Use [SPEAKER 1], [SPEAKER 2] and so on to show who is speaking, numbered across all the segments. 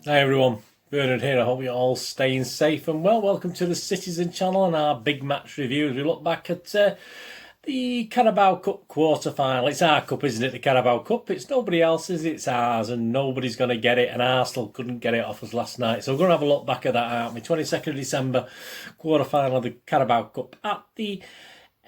[SPEAKER 1] Hi everyone, Bernard here. I hope you're all staying safe and well. Welcome to the Citizen channel and our big match review as we look back at the Carabao Cup quarter-final. It's our cup, isn't it? The Carabao Cup. It's nobody else's, it's ours, and nobody's going to get it, and Arsenal couldn't get it off us last night. So we're going to have a look back at that, aren't we? 22nd of December, quarter-final of the Carabao Cup at the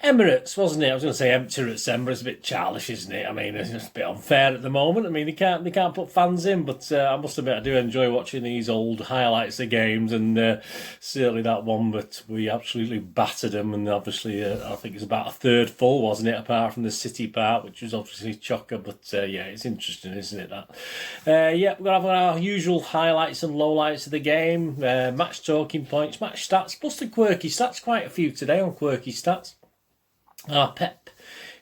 [SPEAKER 1] Emirates, wasn't it? I was going to say Emirates, but it's a bit childish, isn't it? I mean, it's just a bit unfair at the moment. I mean, they can't put fans in, but I must admit I do enjoy watching these old highlights of games, and certainly that one. But we absolutely battered them, and obviously I think it's about a third full, wasn't it? Apart from the City part, which was obviously chocker. But yeah, it's interesting, isn't it? That yeah, we're gonna have our usual highlights and lowlights of the game, match talking points, match stats, plus the quirky stats. Quite a few today on quirky stats. Pep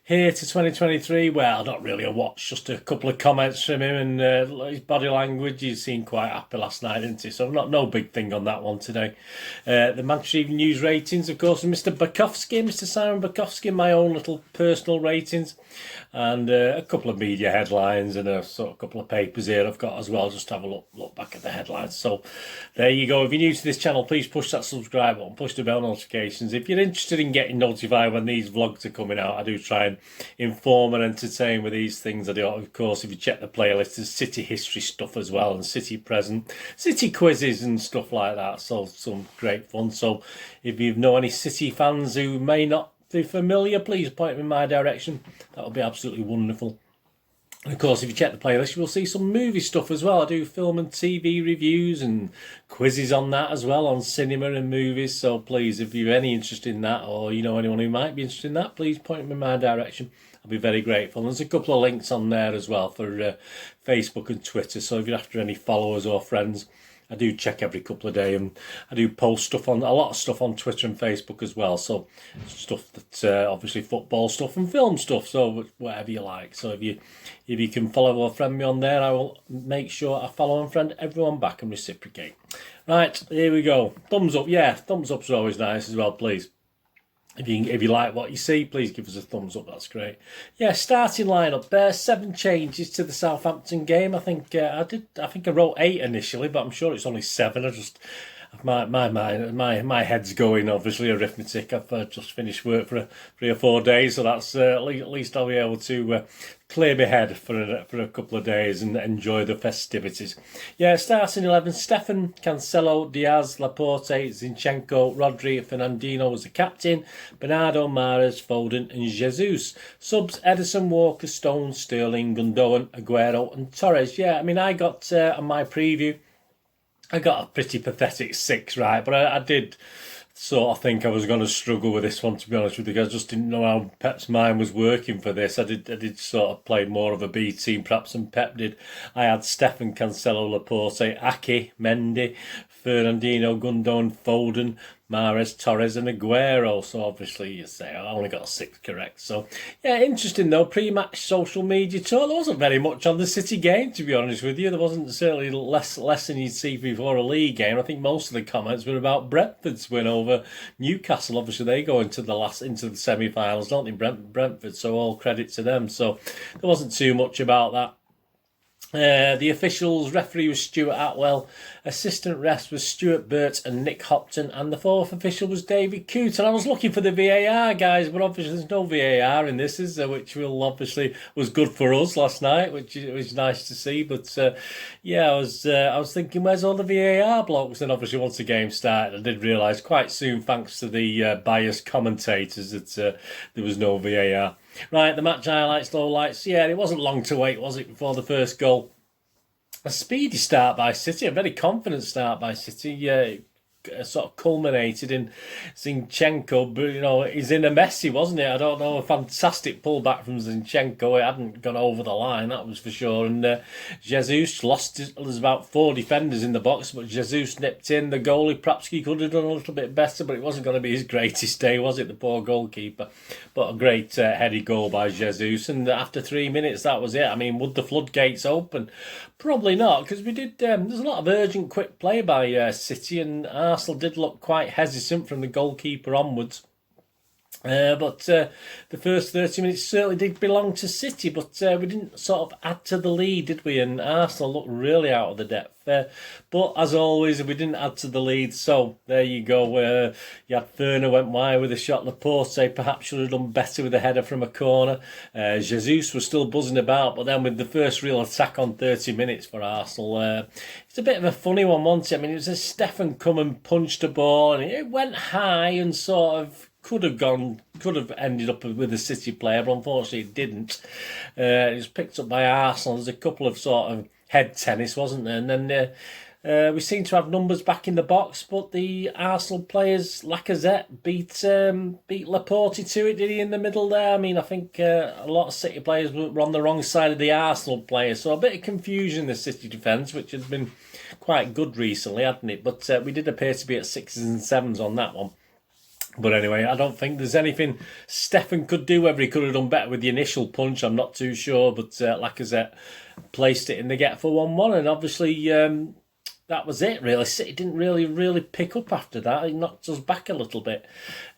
[SPEAKER 1] here to 2023. Well, not really a watch, just a couple of comments from him, and his body language. He seemed quite happy last night, didn't he? So no big thing on that one today. The Manchester Evening News ratings, of course, Mr. Bukowski, Mr. Simon Bukowski, my own little personal ratings, and a couple of media headlines and a sort of couple of papers here I've got as well. Just have a look back at the headlines. So there you go. If you're new to this channel, please push that subscribe button, push the bell notifications. If you're interested in getting notified when these vlogs are coming out, I do try and inform and entertain with these things. I do, of course, if you check the playlist, there's City history stuff as well, and City present, City quizzes and stuff like that. So some great fun. So if you know any City fans who may not be familiar, please point them in my direction. That would be absolutely wonderful. And of course, if you check the playlist, you will see some movie stuff as well. I do film and TV reviews and quizzes on that as well, on cinema and movies. So please, if you're any interest in that, or you know anyone who might be interested in that, please point them in my direction. I'll be very grateful. And there's a couple of links on there as well for Facebook and Twitter. So if you're after any followers or friends, I do check every couple of days, and I do post stuff on a lot of stuff on Twitter and Facebook as well. So stuff that obviously football stuff and film stuff. So whatever you like. So if you can follow or friend me on there, I will make sure I follow and friend everyone back and reciprocate. Right, here we go. Thumbs up, yeah. Thumbs ups are always nice as well, please. If you like what you see, please give us a thumbs up. That's great. Yeah, starting lineup. 7 changes to the Southampton game. I think I wrote 8 initially, but I'm sure it's only 7. I just my head's going. Obviously, arithmetic. I've just finished work for 3 or 4 days, so that's at least I'll be able to clear my head for a couple of days and enjoy the festivities. Yeah, starting 11: Stefan, Cancelo, Diaz, Laporte, Zinchenko, Rodri, Fernandinho was the captain, Bernardo, Mahrez, Foden and Jesus. Subs: Ederson, Walker, Stones, Sterling, Gundogan, Aguero and Torres. Yeah, I mean, I got on my preview, I got a pretty pathetic 6 right, but I did sort of think I was going to struggle with this one, to be honest with you, because I just didn't know how Pep's mind was working for this. I did sort of play more of a B team perhaps than Pep did. I had Stefan, Cancelo, Laporte, Ake, Mendy, Fernandinho, Gundogan, Foden, Mahrez, Torres and Aguero. So obviously you say I only got 6 correct. So yeah, interesting though. Pre-match social media tour. There wasn't very much on the City game, to be honest with you. There wasn't certainly less than you'd see before a league game. I think most of the comments were about Brentford's win over Newcastle. Obviously they go into the semi-finals, don't they? Brentford. So all credit to them. So there wasn't too much about that. The officials, referee was Stuart Atwell, assistant refs was Stuart Burt and Nick Hopton, and the 4th official was David Coote. And I was looking for the VAR, guys, but obviously there's no VAR in this, is there? Which was good for us last night, which was nice to see. But yeah, I was thinking, where's all the VAR blocks? And obviously once the game started, I did realise quite soon, thanks to the biased commentators, that there was no VAR. Right, the match highlights, lowlights. Yeah, it wasn't long to wait, was it, before the first goal? A speedy start by City, a very confident start by City. Yeah, sort of culminated in Zinchenko, but you know, he's in a messy, wasn't it? I don't know, a fantastic pullback from Zinchenko. It hadn't gone over the line, that was for sure. And Jesus there's about 4 defenders in the box, but Jesus nipped in. The goalie, perhaps he could have done a little bit better, but it wasn't going to be his greatest day, was it, the poor goalkeeper? But a great heady goal by Jesus, and after 3 minutes, that was it. I mean, would the floodgates open? Probably not, because we did. There's a lot of urgent, quick play by City, and Arsenal did look quite hesitant from the goalkeeper onwards. But the first 30 minutes certainly did belong to City, but we didn't sort of add to the lead, did we? And Arsenal looked really out of the depth. But as always, we didn't add to the lead. So there you go. You had Werner went wide with a shot. Laporte perhaps should have done better with a header from a corner. Jesus was still buzzing about, but then with the first real attack on 30 minutes for Arsenal, it's a bit of a funny one, wasn't it? I mean, it was a Stefan come and punched a ball, and it went high and sort of could have ended up with a City player, but unfortunately it didn't. It was picked up by Arsenal. There's a couple of sort of head tennis, wasn't there? And then we seem to have numbers back in the box, but the Arsenal players, Lacazette beat Laporte to it, did he, in the middle there? I mean, I think a lot of City players were on the wrong side of the Arsenal players, so a bit of confusion in the City defence, which has been quite good recently, hadn't it? But we did appear to be at 6s and 7s on that one. But anyway, I don't think there's anything Stefan could do. Whether he could have done better with the initial punch, I'm not too sure. But Lacazette placed it in the get for 1-1. And obviously, that was it, really. City didn't really pick up after that. He knocked us back a little bit.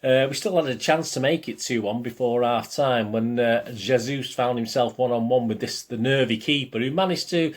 [SPEAKER 1] We still had a chance to make it 2-1 before half-time when Jesus found himself one-on-one with the nervy keeper who managed to...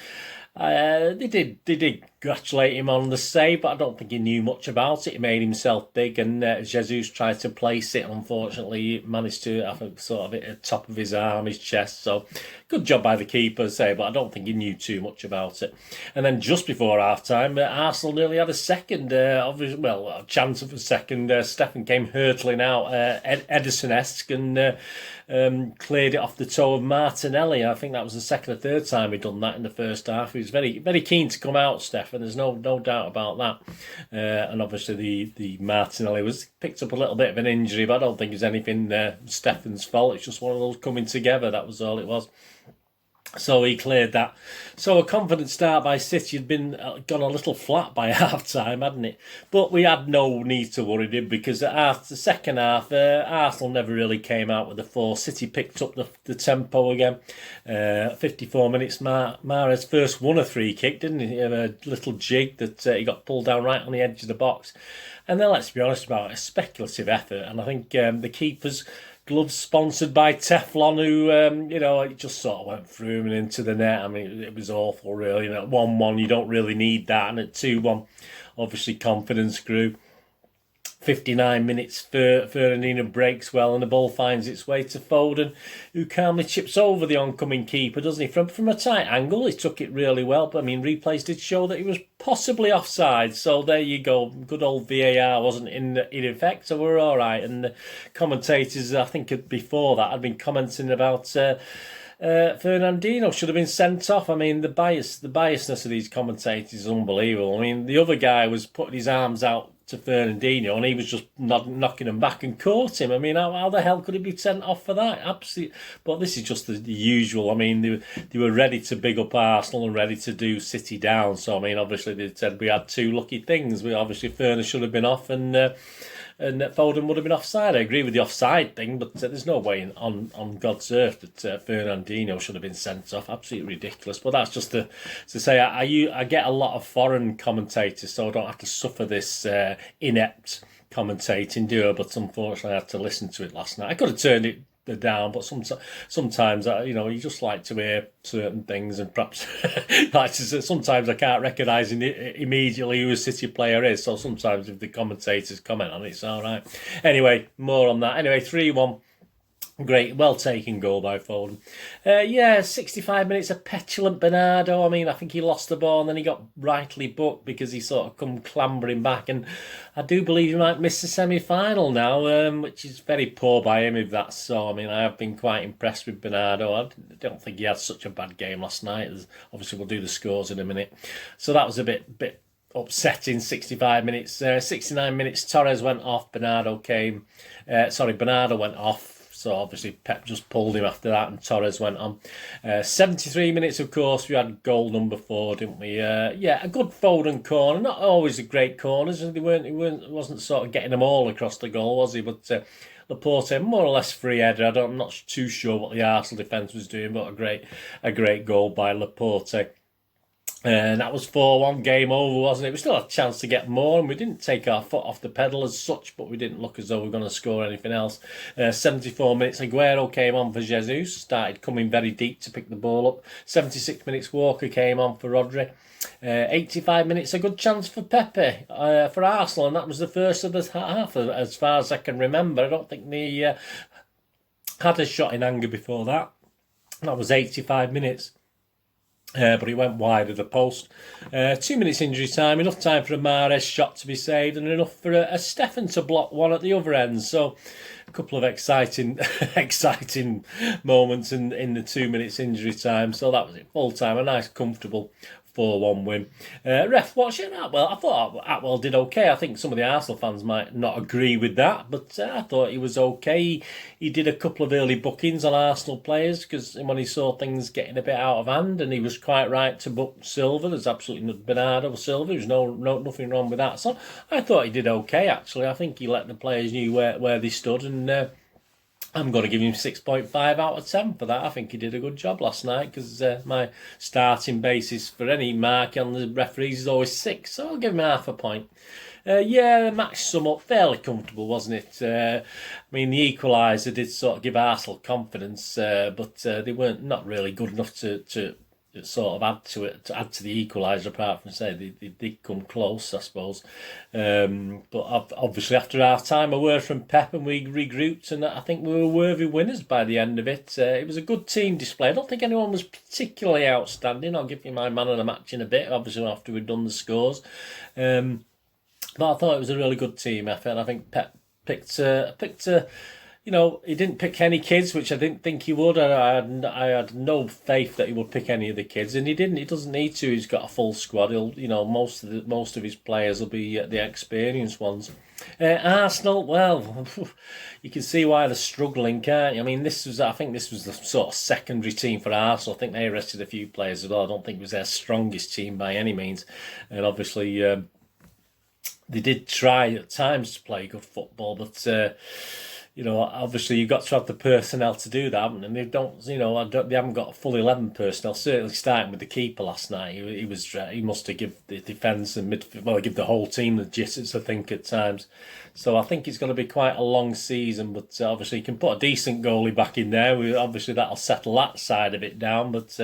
[SPEAKER 1] They did congratulate him on the save, but I don't think he knew much about it. He made himself big, and Jesus tried to place it. Unfortunately, he managed to, I think, sort of hit the top of his arm, his chest. So, good job by the keeper, but I don't think he knew too much about it. And then just before half-time, Arsenal nearly had a second, a chance of a second. Stefan came hurtling out, Ederson-esque, and cleared it off the toe of Martinelli. I think that was the second or third time he'd done that in the first half. He was very, very keen to come out, Stefan. There's no doubt about that. And obviously the Martinelli was picked up a little bit of an injury, but I don't think it's anything Stefan's fault. It's just one of those coming together. That was all it was. So he cleared that. So a confident start by City had gone a little flat by half-time, hadn't it? But we had no need to worry, because at the second half, Arsenal never really came out with the force. City picked up the tempo again. 54 minutes, Mahrez first won a free kick, didn't he? He had a little jig that he got pulled down right on the edge of the box. And then let's be honest about it, a speculative effort. And I think the keeper's gloves sponsored by Teflon, who, it just sort of went through and into the net. I mean, it was awful, really. At 1-1, you don't really need that. And at 2-1, obviously, confidence grew. 59 minutes, Fernandinho breaks well, and the ball finds its way to Foden, who calmly chips over the oncoming keeper, doesn't he? From a tight angle, he took it really well, but I mean, replays did show that he was possibly offside, so there you go. Good old VAR wasn't in effect, so we're all right. And the commentators, I think before that, had been commenting about... Fernandinho should have been sent off. I mean, the biasness of these commentators is unbelievable. I mean, the other guy was putting his arms out to Fernandinho, and he was just knocking him back and caught him. I mean, how the hell could he be sent off for that? Absolutely. But this is just the usual. I mean, they were ready to big up Arsenal and ready to do City down. So, I mean, obviously they said we had two lucky things. Obviously Fernand should have been off, and Foden would have been offside. I agree with the offside thing, but there's no way on God's earth that Fernandinho should have been sent off. Absolutely ridiculous. But that's just to say, I get a lot of foreign commentators, so I don't have to suffer this inept commentating, do I? But unfortunately, I had to listen to it last night. I could have turned it down, but sometimes you just like to hear certain things, and perhaps sometimes I can't recognise immediately who a City player is, so sometimes if the commentators comment on it, it's all right. Anyway, more on that. Anyway, 3-1. Great, well taken goal by Foden. 65 minutes of petulant Bernardo. I mean, I think he lost the ball and then he got rightly booked because he sort of come clambering back, and I do believe he might miss the semi-final now, which is very poor by him if that's so. I mean, I have been quite impressed with Bernardo. I don't think he had such a bad game last night. Obviously, we'll do the scores in a minute. So that was a bit upsetting. 65 minutes. 69 minutes, Torres went off, Bernardo went off. So obviously Pep just pulled him after that, and Torres went on. 73 minutes, of course, we had goal number 4, didn't we? A good Foden corner. Not always a great corners, and he wasn't sort of getting them all across the goal, was he? But Laporte, more or less free header. I'm not too sure what the Arsenal defence was doing, but a great goal by Laporte. And that was 4-1, game over, wasn't it? We still had a chance to get more, and we didn't take our foot off the pedal as such, but we didn't look as though we were going to score anything else. 74 minutes, Aguero came on for Jesus, started coming very deep to pick the ball up. 76 minutes, Walker came on for Rodri. 85 minutes, a good chance for Pepe for Arsenal, and that was the first of the half, as far as I can remember. I don't think they had a shot in anger before that. That was 85 minutes. But he went wide of the post. 2 minutes injury time, enough time for a Mahrez shot to be saved, and enough for a Stefan to block one at the other end. So a couple of exciting moments in the 2 minutes injury time. So that was it, full time, a nice comfortable 4-1 win. Ref watching Atwell, I thought Atwell did okay. I think some of the Arsenal fans might not agree with that, but I thought he was okay. He did a couple of early bookings on Arsenal players, because when he saw things getting a bit out of hand, and he was quite right to book Silva. There's absolutely Bernardo Silva. There's nothing wrong with that. So I thought he did okay, actually. I think he let the players knew where they stood, and I'm going to give him 6.5 out of 10 for that. I think he did a good job last night, because my starting basis for any mark on the referees is always 6, so I'll give him half a point. The match sum up, fairly comfortable, wasn't it? I mean, the equaliser did sort of give Arsenal confidence, but they weren't not really good enough to sort of add to the equaliser, apart from say they did come close, I suppose. But obviously after half time, a word from Pep, and we regrouped, and I think we were worthy winners by the end of it. It was a good team display. I don't think anyone was particularly outstanding. I'll give you my man of the match in a bit, obviously after we've done the scores. But I thought it was a really good team effort. I think Pep picked you know, he didn't pick any kids, which I didn't think he would. I had no faith that he would pick any of the kids, and he didn't. He doesn't need to. He's got a full squad. Most of his players will be the experienced ones. Arsenal, well, you can see why they're struggling, can't you? I mean, I think this was the sort of secondary team for Arsenal. I think they rested a few players as well. I don't think it was their strongest team by any means, and obviously they did try at times to play good football, but obviously you've got to have the personnel to do that, haven't they? And they haven't got a full 11 personnel. Certainly starting with the keeper last night, he must have give the defence and midfield, give the whole team the jitters, I think, at times. So I think it's going to be quite a long season, but obviously you can put a decent goalie back in there. Obviously that'll settle that side of it down, but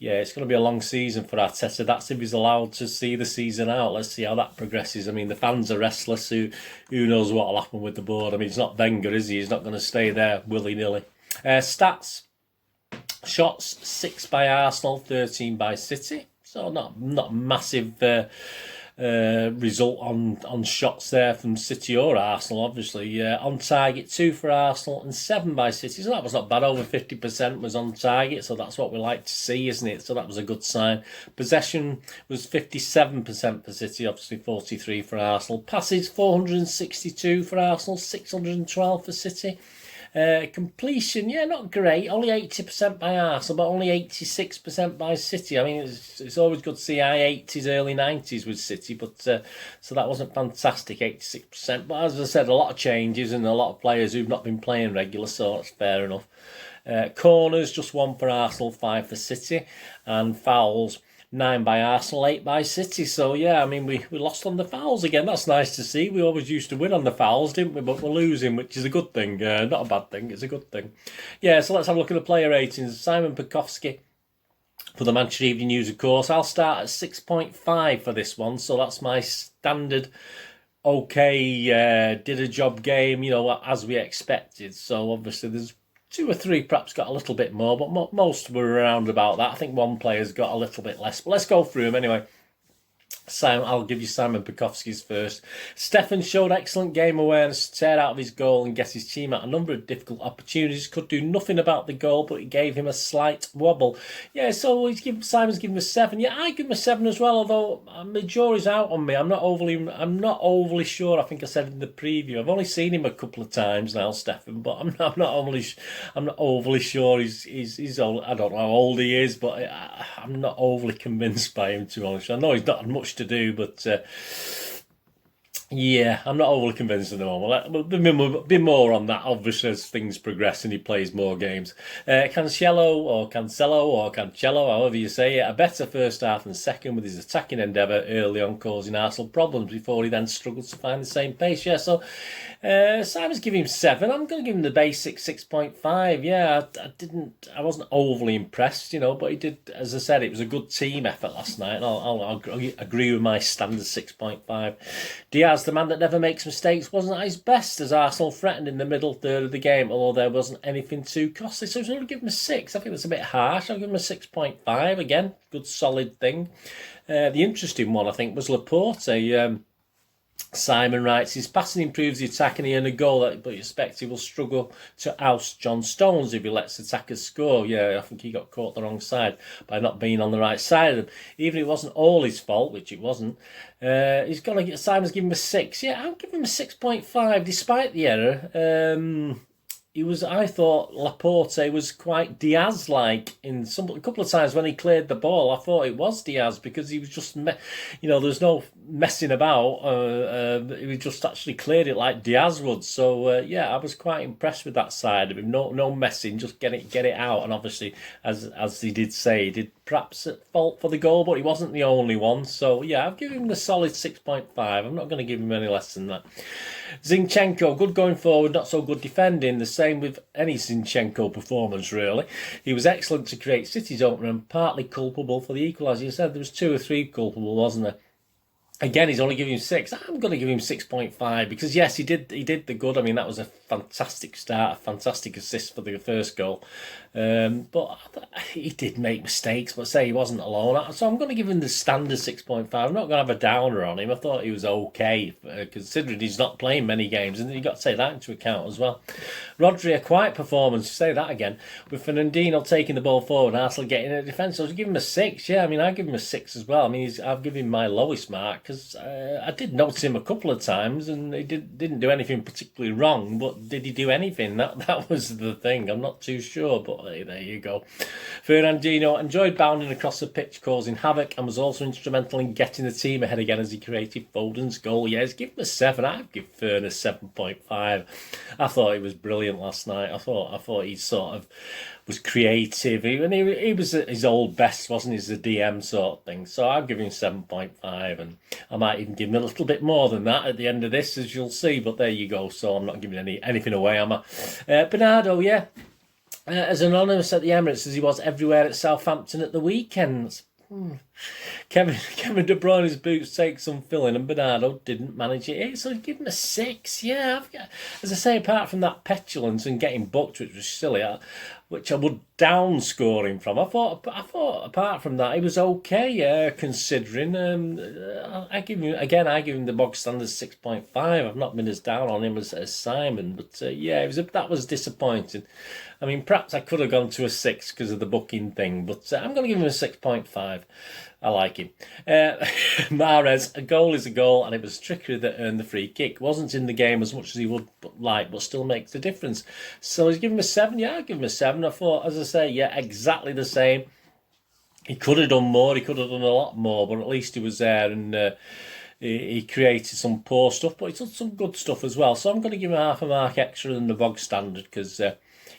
[SPEAKER 1] it's going to be a long season for Arteta. That's if he's allowed to see the season out. Let's see how that progresses. I mean, the fans are restless. Who knows what will happen with the board? I mean, it's not Wenger, is he? He's not going to stay there willy-nilly. Stats. Shots, 6 by Arsenal, 13 by City. So not massive result on shots there from City or Arsenal, obviously. On target, 2 for Arsenal and 7 by City. So that was not bad. Over 50% was on target. So that's what we like to see, isn't it? So that was a good sign. Possession was 57% for City, obviously 43 for Arsenal. Passes, 462 for Arsenal, 612 for City. Completion, not great. Only 80% by Arsenal, but only 86% by City. I mean, it's always good to see high 80s, early 90s with City, but so that wasn't fantastic, 86%. But as I said, a lot of changes and a lot of players who've not been playing regular, so that's fair enough. Corners, just 1 for Arsenal, 5 for City, and fouls, 9 by Arsenal, 8 by City. So, I mean, we lost on the fouls again. That's nice to see. We always used to win on the fouls, didn't we? But we're losing, which is a good thing. Not a bad thing. It's a good thing. So let's have a look at the player ratings. Simon Pekowski for the Manchester Evening News, of course. I'll start at 6.5 for this one. So that's my standard, okay, did a job game, as we expected. So obviously there's 2 or 3 perhaps got a little bit more, but most were around about that. I think one player's got a little bit less, but let's go through them anyway. I'll give you Simon Pekowski's first. Stefan showed excellent game awareness to tear out of his goal and get his team out a number of difficult opportunities. Could do nothing about the goal, but it gave him a slight wobble. So Simon's given him a 7. I give him a 7 as well, although the jury's out on me. I'm not overly sure. I think I said in the preview. I've only seen him a couple of times now, Stefan, but I'm not overly sure he's old. I don't know how old he is, but I'm not overly convinced by him, to be honest. I know he's not had much to do, but Yeah, I'm not overly convinced at the moment. We'll be more on that, obviously, as things progress and he plays more games. Cancelo or Cancello, however you say it, a better first half than second with his attacking endeavour early on causing Arsenal problems before he then struggles to find the same pace. Yeah, so Simon's giving him 7. I'm going to give him the basic 6.5. Yeah, I wasn't overly impressed, but he did, as I said, it was a good team effort last night, and I'll agree with my standard 6.5. Diaz, the man that never makes mistakes, wasn't at his best as Arsenal threatened in the middle third of the game, although there wasn't anything too costly. So I was going to give him a 6. I think that's a bit harsh. I'll give him a 6.5. Again, good solid thing. The interesting one, I think, was Laporte. Simon writes, his passing improves the attack and he earned a goal, but you expect he will struggle to oust John Stones if he lets attackers score. Yeah, I think he got caught the wrong side by not being on the right side of them. Even if it wasn't all his fault, which it wasn't, Simon's giving him a 6. Yeah, I'll give him a 6.5 despite the error. I thought Laporte was quite Diaz-like in a couple of times when he cleared the ball. I thought it was Diaz because he was just, there's no messing about. He just actually cleared it like Diaz would. So I was quite impressed with that side of him. No messing, just get it out. And obviously, as he did say, he did perhaps at fault for the goal, but he wasn't the only one. So yeah, I've given him the solid 6.5. I'm not going to give him any less than that. Zinchenko, good going forward, not so good defending. The same with any Zinchenko performance, really. He was excellent to create City's opener and partly culpable for the equaliser. You said there was 2 or 3 culpable, wasn't there? Again, he's only giving him 6. I'm going to give him 6.5 because, yes, he did the good. I mean, that was a fantastic start, a fantastic assist for the first goal. But he did make mistakes, but say he wasn't alone. So I'm going to give him the standard 6.5. I'm not going to have a downer on him. I thought he was okay, considering he's not playing many games, and you've got to take that into account as well. Rodri, a quiet performance, say that again, with Fernandinho taking the ball forward and Arsenal getting a defence. So I was give him a 6. Yeah, I mean, I give him a 6 as well. I mean, I've given him my lowest mark because I did notice him a couple of times and he didn't do anything particularly wrong, but did he do anything? That was the thing. I'm not too sure, but hey, there you go. Fernandinho enjoyed bounding across the pitch, causing havoc, and was also instrumental in getting the team ahead again as he created Foden's goal. Yes, give him a 7. I'd give Fern a 7.5. I thought he was brilliant last night. I thought he sort of was creative. He was at his old best, wasn't he, as a DM sort of thing. So I'll give him 7.5, and I might even give him a little bit more than that at the end of this, as you'll see. But there you go. So I'm not giving anything away, am I? Bernardo, yeah. As anonymous at the Emirates as he was everywhere at Southampton at the weekends. Kevin De Bruyne's boots take some filling and Bernardo didn't manage it. So give him a 6. Yeah, as I say, apart from that petulance and getting booked, which was silly, which I would down score him from. I thought apart from that, he was okay. Considering, I give him the bog standard 6.5. I've not been as down on him as Simon, but that was disappointing. I mean, perhaps I could have gone to a 6 because of the booking thing, but I'm going to give him a 6.5. I like him. Mahrez, a goal is a goal, and it was trickery that earned the free kick. Wasn't in the game as much as he would like, but still makes a difference. So he's given him a 7. Yeah, I'll give him a 7. I thought, as I say, yeah, exactly the same. He could have done more. He could have done a lot more, but at least he was there and he created some poor stuff, but he did some good stuff as well. So I'm going to give him half a mark extra than the bog standard because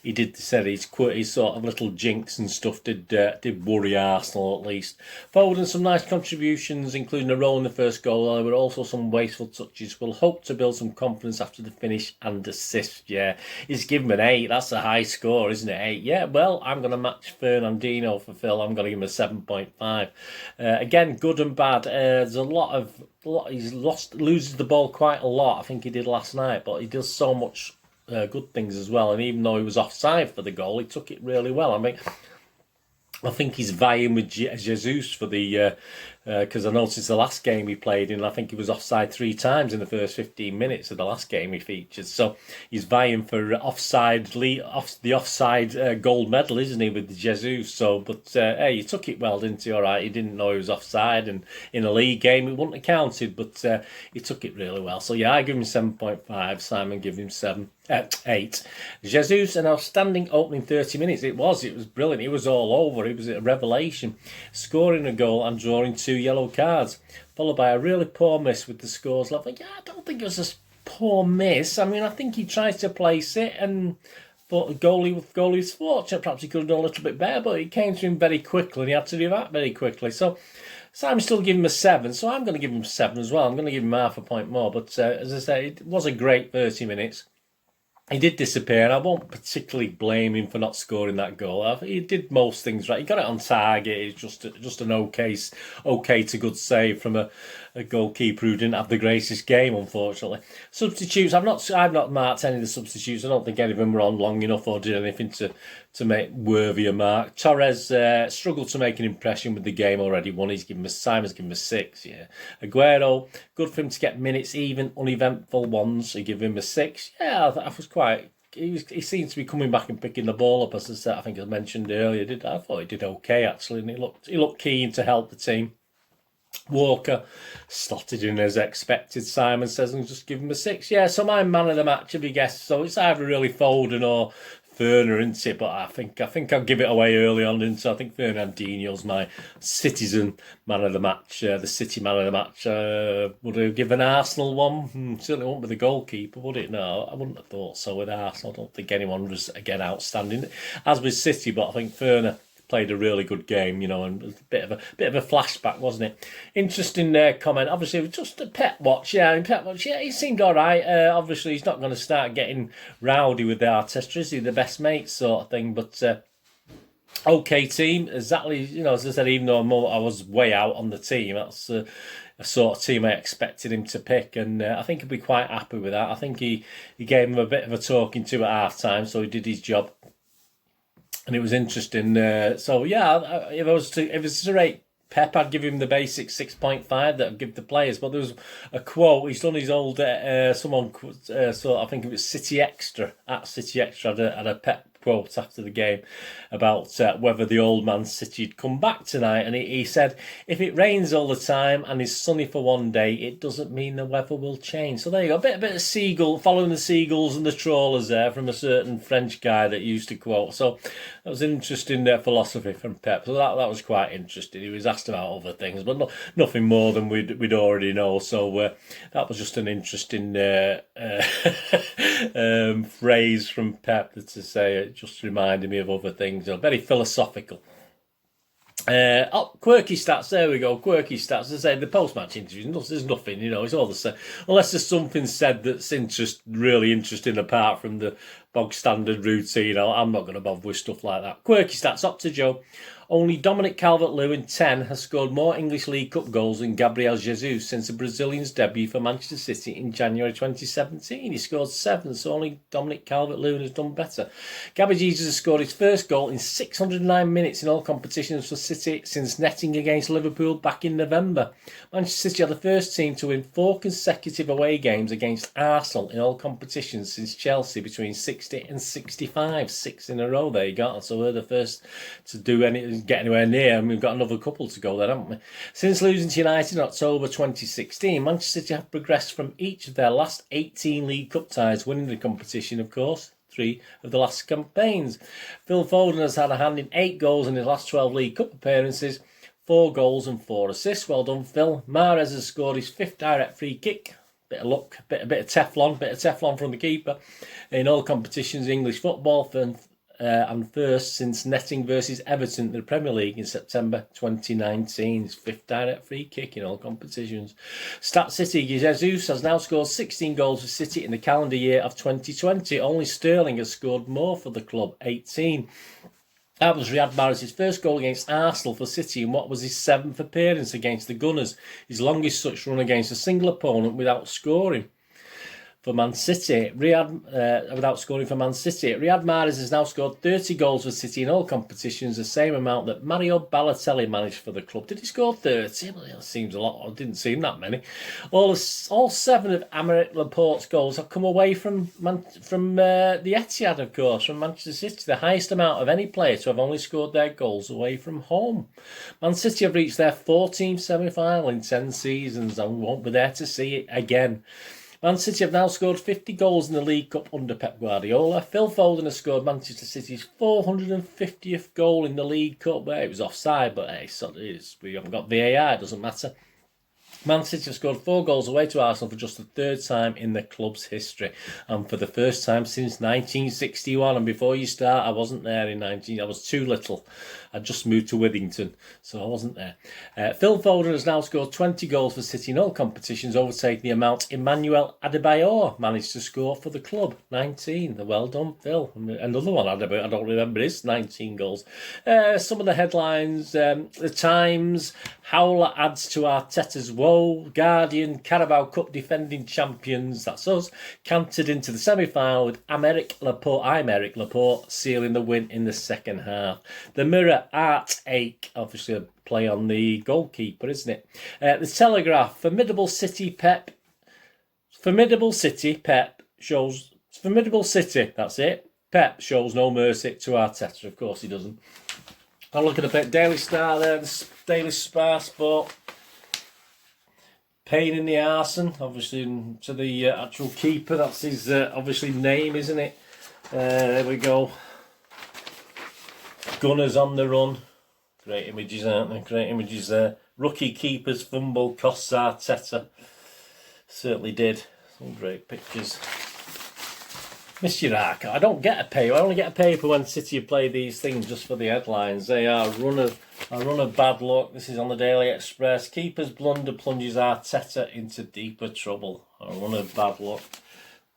[SPEAKER 1] he did say his sort of little jinx and stuff did worry Arsenal at least. Foden, some nice contributions, including a roll in the first goal. There were also some wasteful touches. We'll hope to build some confidence after the finish and assist. Yeah, he's given him an 8. That's a high score, isn't it? 8. Yeah, well, I'm going to match Fernandinho for Phil. I'm going to give him a 7.5. Again, good and bad. There's a lot. Loses the ball quite a lot. I think he did last night, but he does so much good things as well. And even though he was offside for the goal, he took it really well. I mean, I think he's vying with Jesus for the because I noticed the last game he played in, I think he was offside 3 times in the first 15 minutes of the last game he featured. So he's vying for the offside gold medal, isn't he, with Jesus? So, but hey, he took it well, didn't he? All right, he didn't know he was offside, and in a league game it wouldn't have counted, but he took it really well. So yeah, I give him 7.5. Simon give him 8. Jesus, an outstanding opening 30 minutes. It was brilliant. It was all over. It was a revelation, scoring a goal and drawing 2 yellow cards. followed by a really poor miss with the scores level. Yeah, I don't think it was a poor miss. I mean, I think he tried to place it, and thought the goalie was fortunate. Perhaps he could have done a little bit better, but it came to him very quickly, and he had to do that very quickly. So I'm still giving him a 7, so I'm going to give him 7 as well. I'm going to give him half a point more. But as I say, it was a great 30 minutes. He did disappear, and I won't particularly blame him for not scoring that goal. He did most things right. He got it on target. It's just an okay to good save from a goalkeeper who didn't have the greatest game, unfortunately. Substitutes. I've not marked any of the substitutes. I don't think any of them were on long enough or did anything to make worthy a mark. Torres struggled to make an impression with the game already won. Simon's given him a 6. Yeah. Aguero, good for him to get minutes, even uneventful ones. I give him a 6. Yeah, I was quite. He seems to be coming back and picking the ball up, as I think I mentioned earlier. I thought he did okay actually, and he looked keen to help the team. Walker slotted in as expected. Simon says, and just give him a 6. Yeah, so my man of the match, if you guess. So it's either really Foden or Werner, isn't it? But I think I'll give it away early on, and so I think Fernandinho's my Citizen man of the match, the City man of the match. Would I give an Arsenal one? Certainly won't be the goalkeeper, would it? No, I wouldn't have thought so with Arsenal. I don't think anyone was again outstanding, as with City. But I think Werner played a really good game, and a bit of a flashback, wasn't it? Interesting comment. Obviously, it was just a Pep watch. Yeah, he seemed all right. Obviously, he's not going to start getting rowdy with the Arteta, is he? The best mates sort of thing. But okay team, exactly. As I said, even though I was way out on the team, that's a sort of team I expected him to pick, and I think he'll be quite happy with that. I think he gave him a bit of a talking to at half time, so he did his job. And it was interesting. So yeah, if I was to rate Pep, I'd give him the basic 6.5 that I'd give the players. But there was a quote. He's done his old someone. So I think it was City Extra had a Pep quote after the game about whether the old man City'd come back tonight, and he said, if it rains all the time and is sunny for one day, it doesn't mean the weather will change. So there you go, a bit of seagull, following the seagulls and the trawlers there from a certain French guy that used to quote. So that was an interesting philosophy from Pep. So that was quite interesting. He was asked about other things, but nothing more than we'd already know. So that was just an interesting phrase from Pep to say. It just reminded me of other things. Very philosophical. Quirky stats. There we go. Quirky stats. As I say, the post-match interviews, there's nothing. It's all the same. Unless there's something said that's really interesting apart from the bog standard routine. I'm not going to bother with stuff like that. Quirky stats. Up to Joe. Only Dominic Calvert-Lewin, 10, has scored more English League Cup goals than Gabriel Jesus since the Brazilian's debut for Manchester City in January 2017. He scored 7, so only Dominic Calvert-Lewin has done better. Gabby Jesus has scored his first goal in 609 minutes in all competitions for City since netting against Liverpool back in November. Manchester City are the first team to win 4 consecutive away games against Arsenal in all competitions since Chelsea between 60 and 65. 6 in a row there you got. So we're the first to get anywhere near, and we've got another couple to go there, haven't we? Since losing to United in October 2016, Manchester City have progressed from each of their last 18 League Cup ties, winning the competition, of course, 3 of the last campaigns. Phil Foden has had a hand in 8 goals in his last 12 League Cup appearances, 4 goals and 4 assists. Well done, Phil. Mahrez has scored his 5th direct free kick. Bit of luck, bit of Teflon from the keeper in all competitions in English football, and first since netting versus Everton in the Premier League in September 2019. His 5th direct free kick in all competitions. Stat City, Jesus has now scored 16 goals for City in the calendar year of 2020. Only Sterling has scored more for the club, 18. That was Riyad Mahrez' first goal against Arsenal for City in what was his 7th appearance against the Gunners, his longest such run against a single opponent without scoring. For Man City, without scoring for Man City, Riyad Mahrez has now scored 30 goals for City in all competitions, the same amount that Mario Balotelli managed for the club. Did he score 30? Well, that seems a lot. It didn't seem that many. All 7 of Emirates Laporte's goals have come away from the Etihad, of course, from Manchester City, the highest amount of any player to have only scored their goals away from home. Man City have reached their 14th semi-final in 10 seasons and won't be there to see it again. Man City have now scored 50 goals in the League Cup under Pep Guardiola. Phil Foden has scored Manchester City's 450th goal in the League Cup. Well, it was offside, but hey, so it is. We haven't got VAR, it doesn't matter. Man City have scored 4 goals away to Arsenal for just the 3rd time in the club's history, and for the first time since 1961. And before you start, I wasn't there in I was too little. I just moved to Withington, so I wasn't there. Phil Foden has now scored 20 goals for City in all competitions, overtaking the amount Emmanuel Adebayor managed to score for the club. 19. Well done, Phil. Another one, I don't remember his 19 goals. Some of the headlines, the Times, Howler adds to Arteta's woe, Guardian, Carabao Cup defending champions, that's us, cantered into the semi-final with Aymeric Laporte sealing the win in the second half. The Mirror, Art Ache, obviously a play on the goalkeeper, isn't it? The Telegraph, Formidable City, Pep shows, Formidable City, that's it. Pep shows no mercy to Arteta. Of course he doesn't. I'm looking at the Daily Star there, the Daily Sport. Pain in the arson, obviously, to the actual keeper. That's his, obviously, name, isn't it? There we go. Gunners on the run. Great images, aren't they? Great images there. Rookie keepers fumble costs Arteta. Certainly did. Some great pictures. Mr. Arca, I don't get a paper. I only get a paper when City play these things just for the headlines. They are a run of bad luck. This is on the Daily Express. Keeper's blunder plunges Arteta into deeper trouble. A run of bad luck.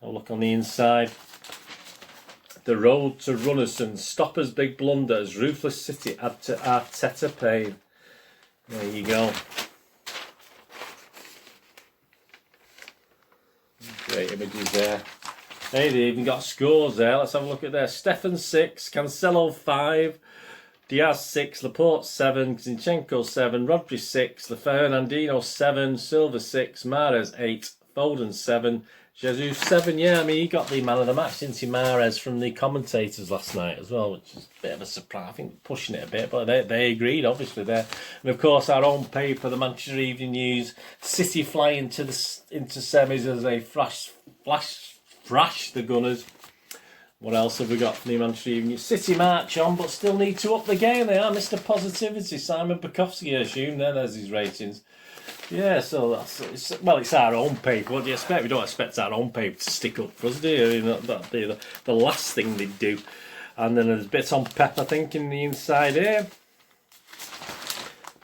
[SPEAKER 1] A look on the inside. The road to Runnerson. Stopper's big blunder as ruthless City add to Arteta pain. There you go. Great images there. Hey, they even got scores there. Let's have a look at there. Stefan 6, Cancelo 5, Diaz 6, Laporte 7, Zinchenko 7, Rodri 6, Fernandinho 7, Silva 6, Mahrez 8, Foden 7, Jesus 7. Yeah, I mean, he got the man of the match, didn't he, Mahrez, from the commentators last night as well, which is a bit of a surprise. I think pushing it a bit, but they agreed, obviously, there. And of course, our own paper, the Manchester Evening News, City flying into semis as they thrash the Gunners. What else have we got from the Manchester Evening? City march on, but still need to up the game. They are Mr. Positivity. Simon Bukowski, I assume. There's his ratings. Yeah, so it's our own paper. What do you expect? We don't expect our own paper to stick up for us, do you? I mean, that'd be the last thing they'd do. And then there's bits on Pep, I think, in the inside here.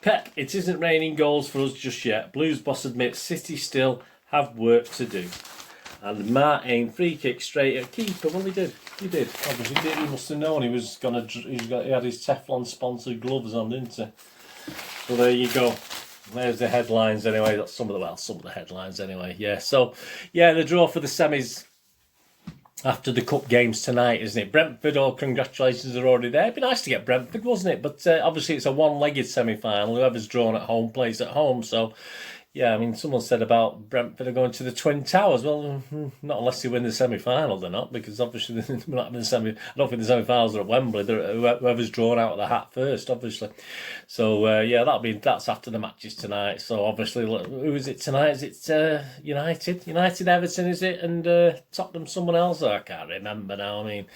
[SPEAKER 1] Pep, it isn't raining goals for us just yet. Blues boss admits City still have work to do. And Marc aimed free kick straight at keeper. Well, he did. Obviously, he must have known he was gonna. He had his Teflon sponsored gloves on, didn't he? So there you go. There's the headlines anyway. That's some of the headlines anyway. Yeah. So yeah, the draw for the semis after the cup games tonight, isn't it? Brentford, all congratulations are already there. It'd be nice to get Brentford, wasn't it? But obviously it's a one-legged semi-final. Whoever's drawn at home plays at home. So. Yeah, I mean, someone said about Brentford are going to the Twin Towers. Well, not unless they win the semi-final, they're not, because obviously they're not having I don't think the semi-finals are at Wembley. Whoever's drawn out of the hat first, obviously. So yeah, that's after the matches tonight. So obviously, who is it tonight? Is it United, Everton? Is it, and Tottenham? Someone else? I can't remember now. I mean,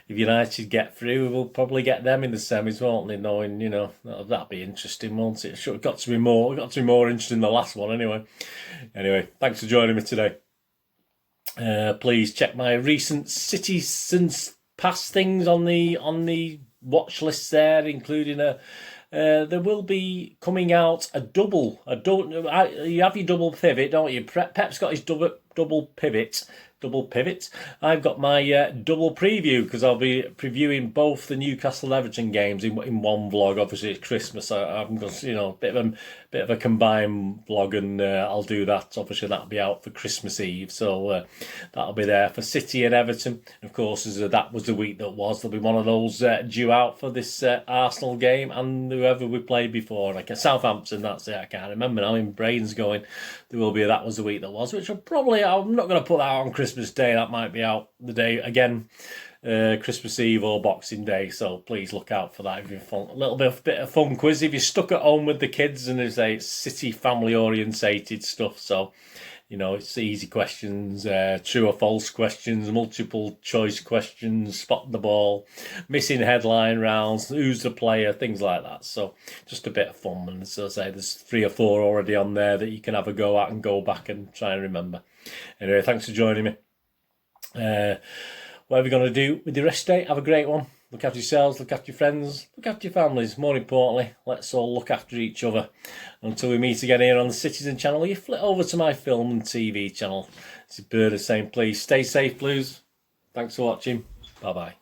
[SPEAKER 1] if United get through, we'll probably get them in the semis, won't they? Knowing that'd be interesting, won't it? Sure, got to be more interesting than the last one anyway. Thanks for joining me today. Please check my recent Citizens Pass things on the watch list there, including there will be coming out a double. You have your double pivot, don't you? Pep's got his double pivot. I've got my double preview because I'll be previewing both the Newcastle Everton games in one vlog. Obviously, it's Christmas. I'm going to, bit of a combined vlog, and I'll do that. Obviously, that'll be out for Christmas Eve, so that'll be there for City and Everton. Of course, as that was the week that was, there'll be one of those due out for this Arsenal game and whoever we played before, like Southampton. That's it. I can't remember now. My brain's going. There will be that was the week that was, which I'm not going to put that out on Christmas Day. That might be out the day again. Christmas Eve or Boxing Day, so please look out for that. If you're fun, a little bit of fun quiz if you're stuck at home with the kids, and it's City family orientated stuff. So You know, it's easy questions, true or false questions, multiple choice questions, spot the ball, missing headline rounds, who's the player, things like that. So just a bit of fun. And as I say, there's 3 or 4 already on there that you can have a go at and go back and try and remember. Anyway, thanks for joining me. Whatever you're going to do with your rest day, have a great one. Look after yourselves, look after your friends, look after your families. More importantly, let's all look after each other. Until we meet again here on the Citizen channel, you flit over to my film and TV channel. This is Bird saying, please stay safe, Blues. Thanks for watching. Bye-bye.